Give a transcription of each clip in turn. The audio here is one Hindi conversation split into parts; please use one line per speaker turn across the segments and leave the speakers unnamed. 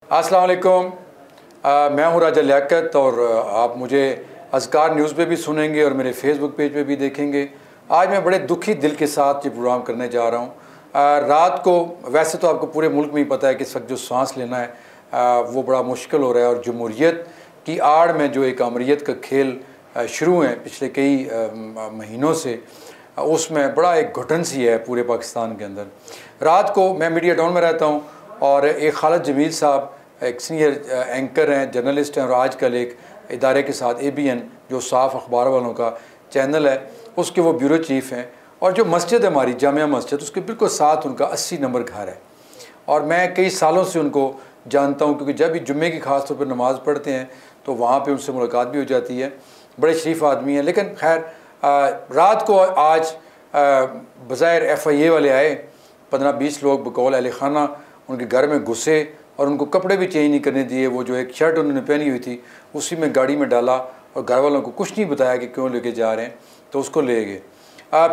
अस्सलाम वालेकुम। मैं हूं राजा लियाकत और आप मुझे अज़कार न्यूज़ पे भी सुनेंगे और मेरे फेसबुक पेज पे भी देखेंगे। आज मैं बड़े दुखी दिल के साथ ये प्रोग्राम करने जा रहा हूं। रात को वैसे तो आपको पूरे मुल्क में ही पता है कि इस वक्त जो सांस लेना है वो बड़ा मुश्किल हो रहा है और जमहूरियत की आड़ में जो एक अमरीत का खेल शुरू है पिछले कई महीनों से, उसमें बड़ा एक घुटन सी है पूरे पाकिस्तान के अंदर। रात को मैं मीडिया टाउन में रहता हूँ और एक खालिद जमील साहब एक सीनियर एंकर हैं, जर्नलिस्ट हैं और आजकल एक इदारे के साथ ABN जो साफ अखबार वालों का चैनल है उसके वो ब्यूरो चीफ़ हैं। और जो मस्जिद है हमारी जामिया मस्जिद, उसके बिल्कुल साथ उनका 80 नंबर घर है और मैं कई सालों से उनको जानता हूँ क्योंकि जब भी जुम्मे की ख़ास तौर पर नमाज़ पढ़ते हैं तो वहाँ पर उनसे मुलाकात भी हो जाती है। बड़े शरीफ आदमी हैं। लेकिन खैर रात को आज बज़ाहिर FIA वाले आए, 15-20 लोग बकौल अहले खाना उनके घर में घुसे और उनको कपड़े भी चेंज नहीं करने दिए। वो जो एक शर्ट उन्होंने पहनी हुई थी उसी में गाड़ी में डाला और घर वालों को कुछ नहीं बताया कि क्यों लेके जा रहे हैं, तो उसको ले गए।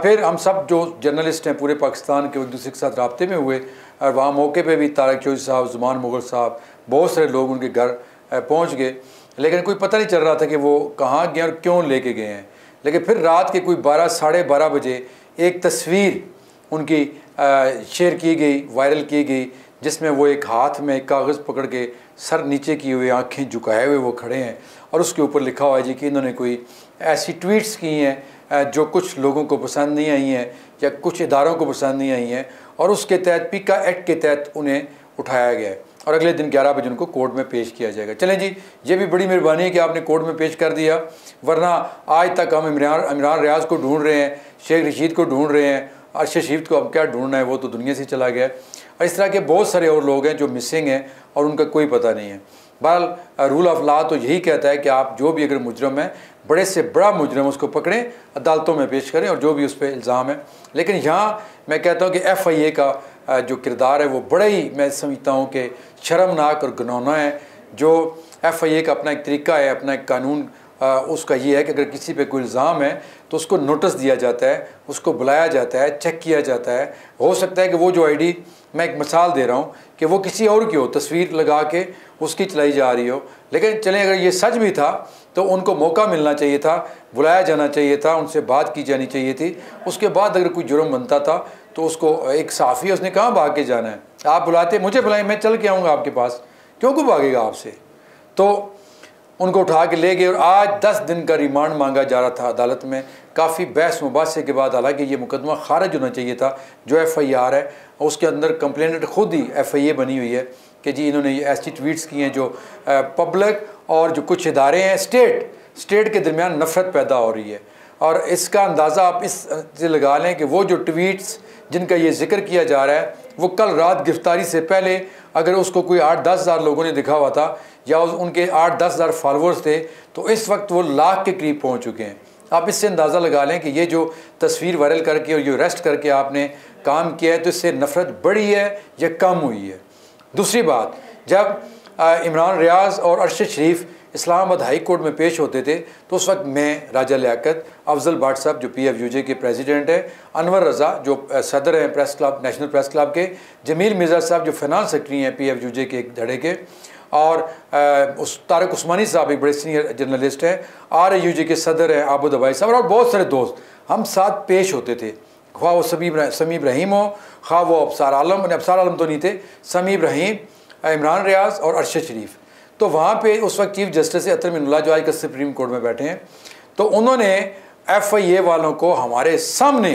फिर हम सब जो जर्नलिस्ट हैं पूरे पाकिस्तान के एक दूसरे के साथ रब्ते में हुए और वहाँ मौके पे भी तारिक चौधरी साहब, ज़ुमान मुग़ल साहब, बहुत सारे लोग उनके घर पहुँच गए। लेकिन कोई पता नहीं चल रहा था कि वो कहाँ गए और क्यों लेके गए हैं। लेकिन फिर रात के कोई 12 साढ़े 12 बजे एक तस्वीर उनकी शेयर की गई, वायरल की गई, जिसमें वो एक हाथ में एक कागज़ पकड़ के सर नीचे किए हुए, आंखें झुकाए हुए वो खड़े हैं और उसके ऊपर लिखा हुआ है जी कि इन्होंने कोई ऐसी ट्वीट्स की हैं जो कुछ लोगों को पसंद नहीं आई हैं या कुछ इदारों को पसंद नहीं आई हैं और उसके तहत PICA एक्ट के तहत उन्हें उठाया गया है और अगले दिन 11 बजे उनको कोर्ट में पेश किया जाएगा। चलें जी, ये भी बड़ी मेहरबानी है कि आपने कोर्ट में पेश कर दिया, वरना आज तक हम इमरान रियाज को ढूंढ रहे हैं, शेख रशीद को ढूंढ रहे हैं, अरशद शरीफ को अब क्या ढूंढना है, वो तो दुनिया से चला गया। और इस तरह के बहुत सारे और लोग हैं जो मिसिंग हैं और उनका कोई पता नहीं है। बहरहाल रूल ऑफ लॉ तो यही कहता है कि आप जो भी अगर मुजरम है, बड़े से बड़ा मुजरम, उसको पकड़ें, अदालतों में पेश करें और जो भी उस पर इल्ज़ाम है। लेकिन यहाँ मैं कहता हूँ कि FIA का जो किरदार है वो बड़ा ही, मैं समझता हूँ कि शर्मनाक और घिनौना है। जो FIA का अपना एक तरीका है, अपना एक कानून उसका ये है कि अगर किसी पे कोई इल्ज़ाम है तो उसको नोटिस दिया जाता है, उसको बुलाया जाता है, चेक किया जाता है। हो सकता है कि वो जो ID, मैं एक मिसाल दे रहा हूँ कि वो किसी और की हो, तस्वीर लगा के उसकी चलाई जा रही हो। लेकिन चलें अगर ये सच भी था तो उनको मौका मिलना चाहिए था, बुलाया जाना चाहिए था, उनसे बात की जानी चाहिए थी। उसके बाद अगर कोई जुर्म बनता था तो उसको एक साफ़ी, उसने कहाँ भाग के जाना है। आप बुलाते, मुझे बुलाएं, मैं चल के आऊँगा आपके पास, क्यों को भागेगा आपसे। तो उनको उठा के ले गए और आज 10 दिन का रिमांड मांगा जा रहा था अदालत में। काफ़ी बहस मुबासे के बाद, हालांकि ये मुकदमा खारिज होना चाहिए था जो FIR है, उसके अंदर कंप्लेनेंट खुद ही FIA बनी हुई है कि जी इन्होंने ये ऐसी ट्वीट्स की हैं जो पब्लिक और जो कुछ इदारे हैं स्टेट के दरमियान नफ़रत पैदा हो रही है। और इसका अंदाज़ा आप इस से लगा लें कि वो जो ट्वीट्स जिनका ये जिक्र किया जा रहा है वो कल रात गिरफ्तारी से पहले अगर उसको कोई 8-10 हज़ार लोगों ने दिखा हुआ था या उनके 8-10 हज़ार फॉलोअर्स थे तो इस वक्त वो लाख के करीब पहुंच चुके हैं। आप इससे अंदाज़ा लगा लें कि ये जो तस्वीर वायरल करके और ये अरेस्ट करके आपने काम किया है तो इससे नफ़रत बढ़ी है या कम हुई है। दूसरी बात, जब इमरान रियाज और अरशद शरीफ इस्लामाबाद हाई कोर्ट में पेश होते थे तो उस वक्त मैं, राजा लियाकत, अफजल भट्ट साहब जो PFUJ के प्रेसिडेंट हैं, अनवर रज़ा जो सदर हैं press club, national press club के, जमील मिर्ज़ा साहब जो फाइनेंस सेक्रेटरी हैं PFUJ के एक धड़े के, और उस तारिक उस्मानी साहब एक बड़े सीनियर जर्नलिस्ट हैं, RAUJ के सदर हैं आबुद अबाई साहब, और बहुत सारे दोस्त हम साथ पेश होते थे। ख्वा वो समी इब्राहिम हो, ख्वा वो अबसार आलम तो नहीं थे, समी इब्राहिम, इमरान रियाज और अरशद शरीफ। तो वहाँ पे उस वक्त चीफ जस्टिस अतर मिनुल्लाह जो आजकल सुप्रीम कोर्ट में बैठे हैं, तो उन्होंने FIA वालों को हमारे सामने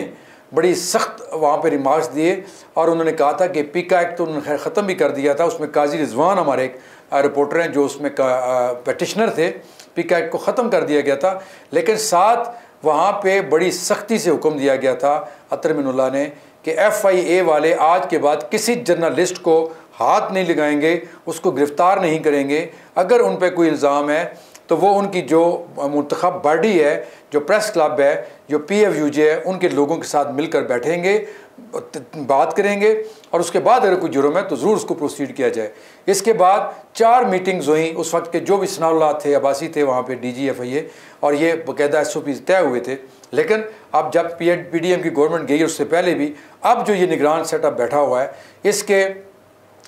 बड़ी सख्त वहाँ पे रिमार्क्स दिए और उन्होंने कहा था कि PICA एक्ट तो उन्होंने खैर ख़त्म भी कर दिया था। उसमें काजी रिजवान हमारे एक रिपोर्टर हैं जो उसमें पेटिशनर थे, PICA एक्ट को ख़त्म कर दिया गया था। लेकिन साथ वहाँ पे बड़ी सख्ती से हुक्म दिया गया था अतर मिनुल्लाह ने कि FIA वाले आज के बाद किसी जर्नलिस्ट को हाथ नहीं लगाएंगे, उसको गिरफ़्तार नहीं करेंगे। अगर उन पर कोई इल्ज़ाम है तो वो उनकी जो मुंतखब बॉडी है, जो प्रेस क्लब है, जो PFUJ है, उनके लोगों के साथ मिलकर बैठेंगे, बात करेंगे और उसके बाद अगर कोई जुर्म है तो ज़रूर उसको प्रोसीड किया जाए। इसके बाद 4 मीटिंग्स हुई। उस वक्त के जो भी सनाउल्लाह थे, अब्बासी थे वहाँ पे, DG FIA, और ये बाकायदा SOPs तय हुए थे। लेकिन अब जब PDM की गवर्नमेंट गई उससे पहले भी अब जो ये निगरान सेटअप बैठा हुआ है, इसके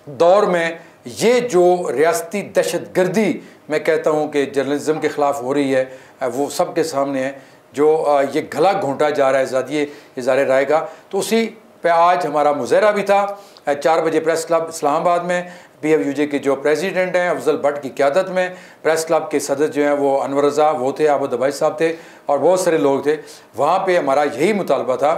दौर में ये जो रियासती दहशत गर्दी मैं कहता हूँ कि जर्नलिज्म के ख़िलाफ़ हो रही है, वो सब के सामने है। जो ये गला घोंटा जा रहा है ज़ादिए इज़हार राय का, तो उसी पे आज हमारा मुज़ाहरा भी था 4 बजे प्रेस क्लब इस्लामाबाद में। PFUJ के जो प्रेसिडेंट हैं अफजल भट्ट की क़यादत में, प्रेस क्लब के सदर जो हैं वो अनवर रज़ा वो थे, आबद अबाई साहब थे और बहुत सारे लोग थे। वहाँ पे हमारा यही मुतालबा था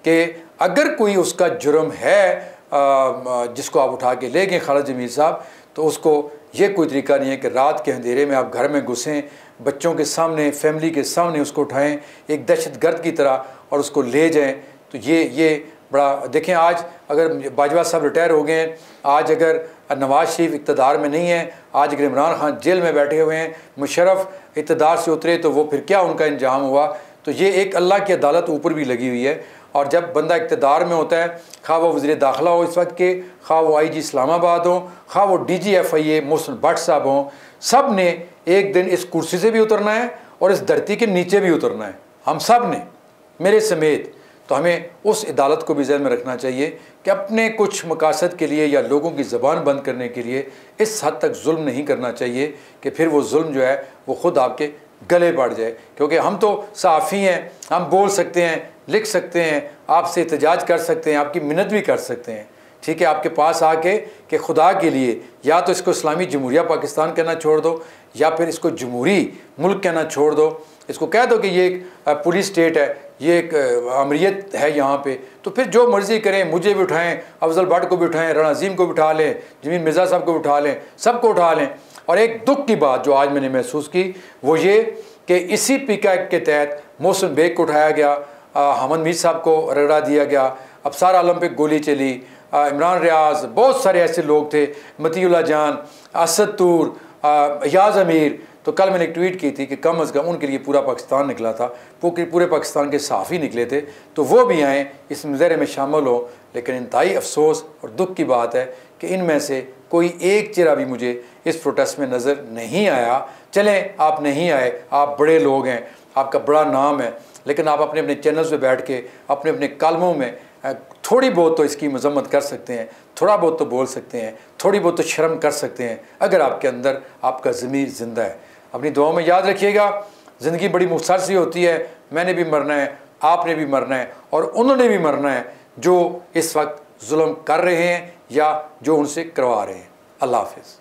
कि अगर कोई उसका जुर्म है जिसको आप उठा के ले गए खालिद जमील साहब, तो उसको ये कोई तरीका नहीं है कि रात के अंधेरे में आप घर में घुसें, बच्चों के सामने, फैमिली के सामने उसको उठाएं एक दहशतगर्द की तरह और उसको ले जाएं। तो ये बड़ा देखें, आज अगर बाजवा साहब रिटायर हो गए हैं, आज अगर नवाज शरीफ इक़्तिदार में नहीं है, आज अगर इमरान खान जेल में बैठे हुए हैं, मुशर्रफ इक़्तिदार से उतरे, तो वो फिर क्या उनका इंजाम हुआ। तो ये एक अल्लाह की अदालत ऊपर भी लगी हुई है। और जब बंदा इक़्तिदार में होता है, खा वो वज़ीर दाखिला हो इस वक्त के, खा वो IG इस्लामाबाद हो, खा वो DG FIA मोहसिन भट्ट साहब हों, सब ने एक दिन इस कुर्सी से भी उतरना है और इस धरती के नीचे भी उतरना है, हम सब ने, मेरे समेत। तो हमें उस अदालत को भी ज़हन में रखना चाहिए कि अपने कुछ मकासद के लिए या लोगों की ज़बान बंद करने के लिए इस हद तक जुल्म नहीं करना चाहिए कि फिर वो जुल्म जो है वो ख़ुद आपके गले पड़ जाए। क्योंकि हम तो सहाफ़ी हैं, हम बोल सकते हैं, लिख सकते हैं, आपसे एहतजाज कर सकते हैं, आपकी मिन्नत भी कर सकते हैं, ठीक है, आपके पास आके कि खुदा के लिए या तो इसको इस्लामी जमहूरिया पाकिस्तान कहना छोड़ दो या फिर इसको जमहूरी मुल्क कहना छोड़ दो, इसको कह दो कि ये एक पुलिस स्टेट है, ये एक अमरीत है यहाँ पे। तो फिर जो मर्ज़ी करें, मुझे भी उठाएं, अफजल भट्ट को भी उठाएं, राना अज़ीम को भी उठा लें, जमील मिर्ज़ा साहब को भी उठा लें, सबको उठा लें। और एक दुख की बात जो आज मैंने महसूस की वो ये कि इसी PKI के तहत मोहसिन बेग को उठाया गया, हमद मीर साहब को रगड़ा दिया गया, अबसार आलम पे गोली चली, इमरान रियाज, बहुत सारे ऐसे लोग थे, मतीउल्लाह जान, असद तूर, याज़ अमीर। तो कल मैंने एक ट्वीट की थी कि कम अज़ कम उनके लिए पूरा पाकिस्तान निकला था, पूरे पाकिस्तान के सहाफ़ी निकले थे, तो वो भी आएँ इस मुज़ाहरे में शामिल हो। लेकिन इंतहाई अफसोस और दुख की बात है कि इनमें से कोई एक चेहरा भी मुझे इस प्रोटेस्ट में नज़र नहीं आया। चलें, आप नहीं आए, आप बड़े लोग हैं, आपका बड़ा नाम है, लेकिन आप अपने अपने चैनल्स पे बैठ के अपने अपने कालमों में थोड़ी बहुत तो इसकी मजम्मत कर सकते हैं, थोड़ा बहुत तो बोल सकते हैं, थोड़ी बहुत तो शर्म कर सकते हैं, अगर आपके अंदर आपका ज़मीर ज़िंदा है। अपनी दुआओं में याद रखिएगा, ज़िंदगी बड़ी मुख्तसर सी होती है, मैंने भी मरना है, आपने भी मरना है और उन्होंने भी मरना है जो इस वक्त जुल्म कर रहे हैं या जो उनसे करवा रहे हैं। अल्लाह हाफ़िज़।